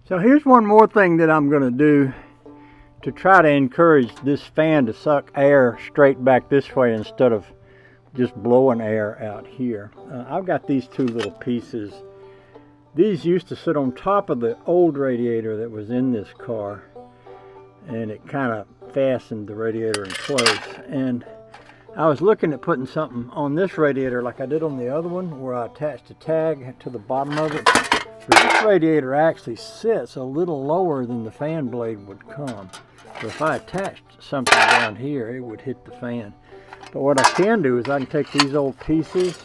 So here's one more thing that I'm going to do to try to encourage this fan to suck air straight back this way instead of just blowing air out here. I've got these two little pieces. These used to sit on top of the old radiator that was in this car, and it kind of fastened the radiator in place. And I was looking at putting something on this radiator like I did on the other one, where I attached a tag to the bottom of it. But this radiator actually sits a little lower than the fan blade would come. So if I attached something down here, it would hit the fan. But what I can do is I can take these old pieces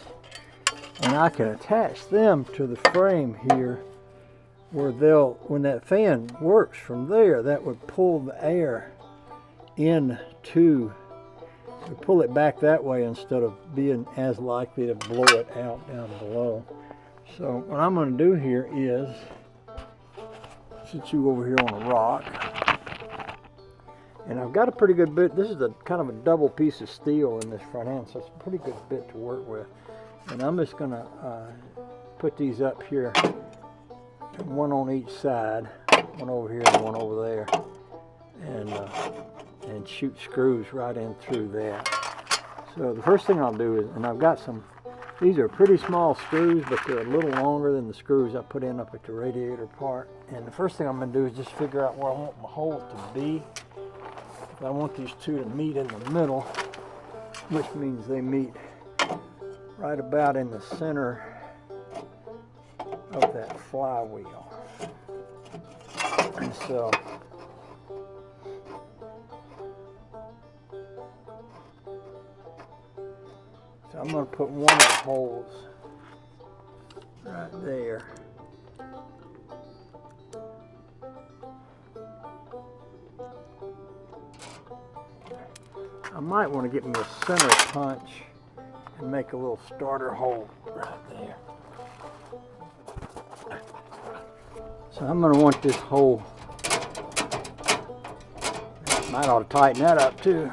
and I can attach them to the frame here, where when that fan works from there, that would pull the air into, pull it back that way instead of being as likely to blow it out down below. So what I'm going to do here is sit you over here on a rock, and I've got a pretty good bit. This is a kind of a double piece of steel in this front end, so it's a pretty good bit to work with. And I'm just going to put these up here, one on each side, one over here and one over there, and shoot screws right in through that. So the first thing I'll do is, and I've got some, these are pretty small screws, but they're a little longer than the screws I put in up at the radiator part. And the first thing I'm going to do is just figure out where I want my holes to be. I want these two to meet in the middle, which means they meet right about in the center of that flywheel. And so I'm going to put one of the holes right there. I might want to get me a center punch and make a little starter hole right there. So I'm going to want this hole. Might ought to tighten that up too.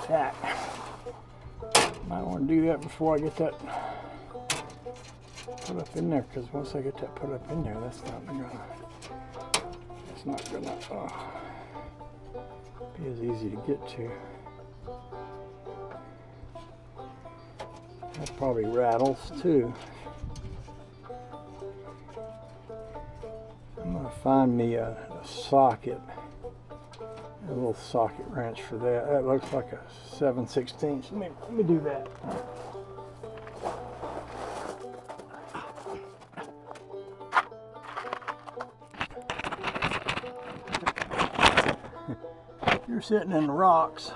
That. Might want to do that before I get that put up in there, because once I get that put up in there, that's not gonna be as easy to get to. That probably rattles too. I'm gonna find me a socket, a little socket wrench for that. That looks like a 7/16. Let me do that. You're sitting in the rocks,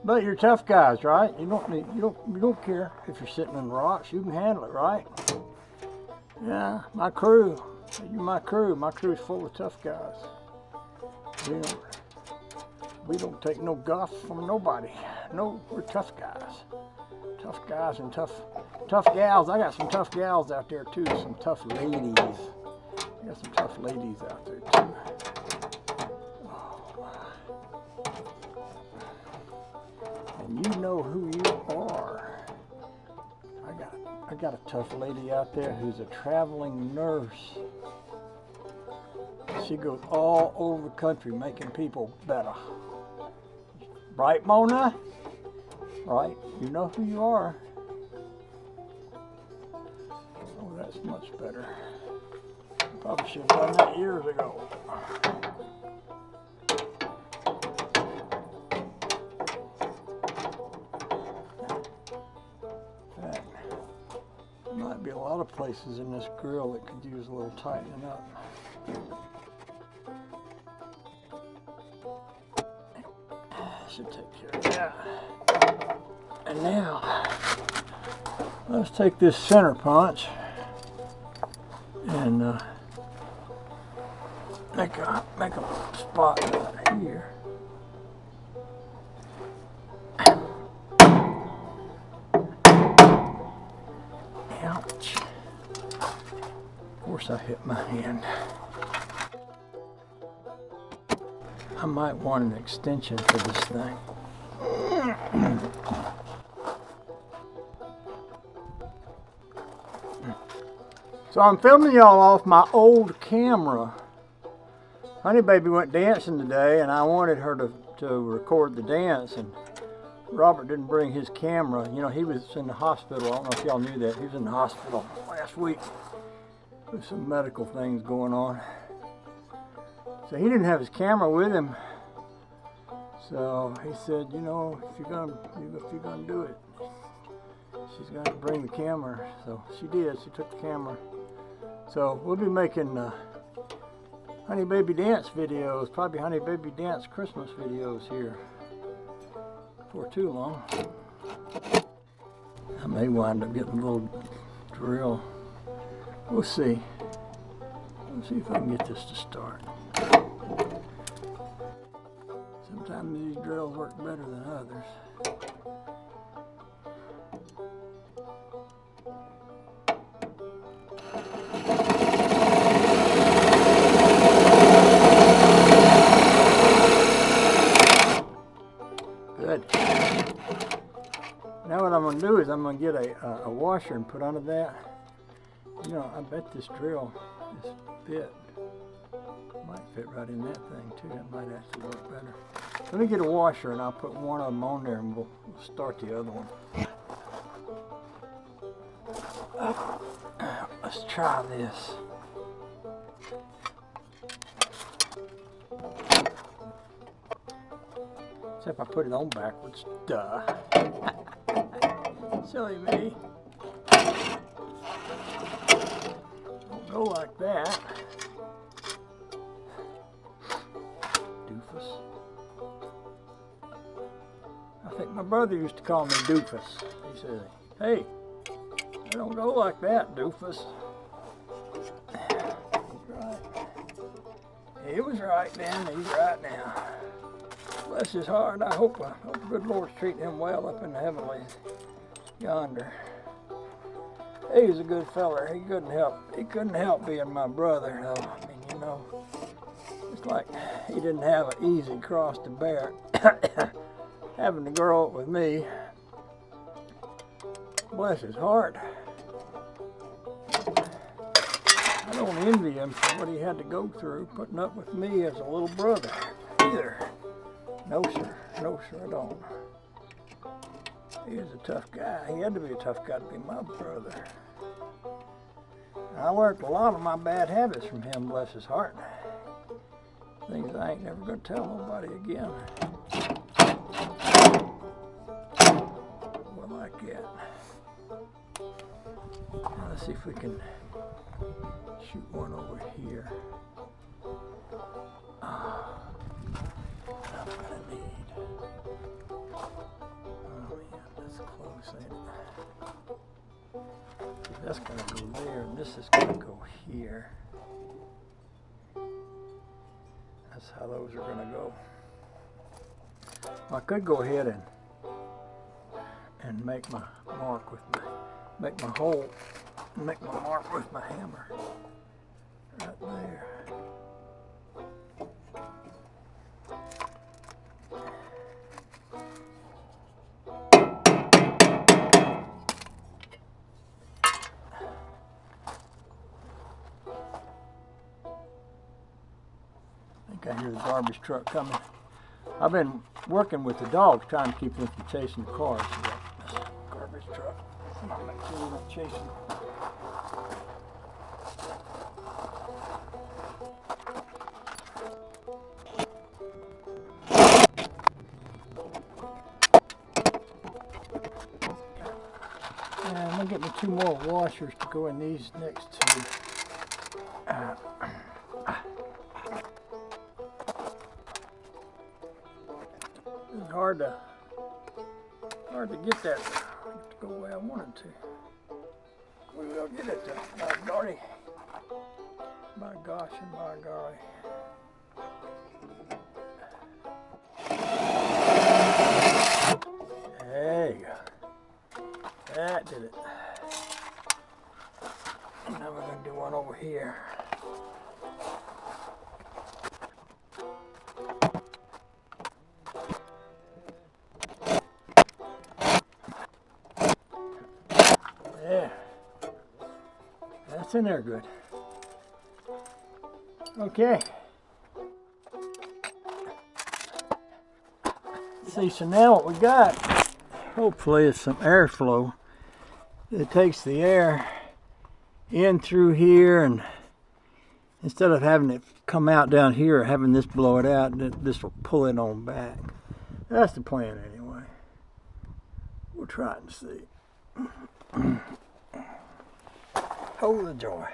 but you're tough guys, right? You don't care if you're sitting in the rocks. You can handle it, right? Yeah, my crew. You're my crew. My crew's full of tough guys. We don't take no guff from nobody. No, we're tough guys. Tough guys and tough gals. I got some tough gals out there too. Some tough ladies. I got some tough ladies out there too. And you know who you are. I got a tough lady out there who's a traveling nurse. She goes all over the country making people better. Right, Mona? Right? You know who you are. Oh, that's much better. Probably should have done that years ago. There might be a lot of places in this grill that could use a little tightening up. Should take care of that. And now, let's take this center punch and make a spot right here. Ouch. Of course I hit my hand. I might want an extension for this thing. So I'm filming y'all off my old camera. Honey Baby went dancing today and I wanted her to record the dance, and Robert didn't bring his camera. You know, he was in the hospital. I don't know if y'all knew that. He was in the hospital last week with some medical things going on. So he didn't have his camera with him. So he said, you know, if you're gonna do it, she's gonna bring the camera. So she did. She took the camera. So we'll be making Honey Baby dance videos, probably Honey Baby dance Christmas videos here before too long. I may wind up getting a little drill. We'll see. We'll see if I can get this to start. Sometimes these drills work better than others. Good. Now what I'm going to do is I'm going to get a washer and put under that. You know, I bet this drill is fit. Might fit right in that thing too. That might actually work better. Let me get a washer and I'll put one of them on there and we'll start the other one. Let's try this. Except I put it on backwards. Duh. Silly me. Don't go like that. Doofus. I think my brother used to call me Doofus. He said, hey, I don't go like that, Doofus. He's right. He was right then, he's right now. Bless his heart. I hope the good Lord's treating him well up in the heavenlies yonder. He's a good feller. He couldn't help being my brother, though. I mean, you know, it's like he didn't have an easy cross to bear. Having to grow up with me. Bless his heart. I don't envy him for what he had to go through putting up with me as a little brother either. No sir, I don't. He was a tough guy. He had to be a tough guy to be my brother. I learned a lot of my bad habits from him, bless his heart. Things I ain't never gonna tell nobody again. Well, like that. Now let's see if we can shoot one over here. I'm gonna need. Oh man, that's close, ain't it? That's gonna go there, and this is gonna go here. That's how those are gonna go. I could go ahead and make my mark with make my mark with my hammer right there. I hear the garbage truck coming. I've been working with the dogs trying to keep them from chasing the cars. So this garbage truck. I'm not making sure they're not chasing. And I'm gonna get me 2 more washers to go in these next two. It's hard to get that to go the way I want it to. We will get it to, by golly. By gosh and by golly. There you go. That did it. And now we're going to do one over here. it's in there good. Okay. See, so now what we got, hopefully, is some airflow. It takes the air in through here, and instead of having it come out down here or having this blow it out, this will pull it on back. That's the plan anyway. We'll try it and see. Oh, the joy.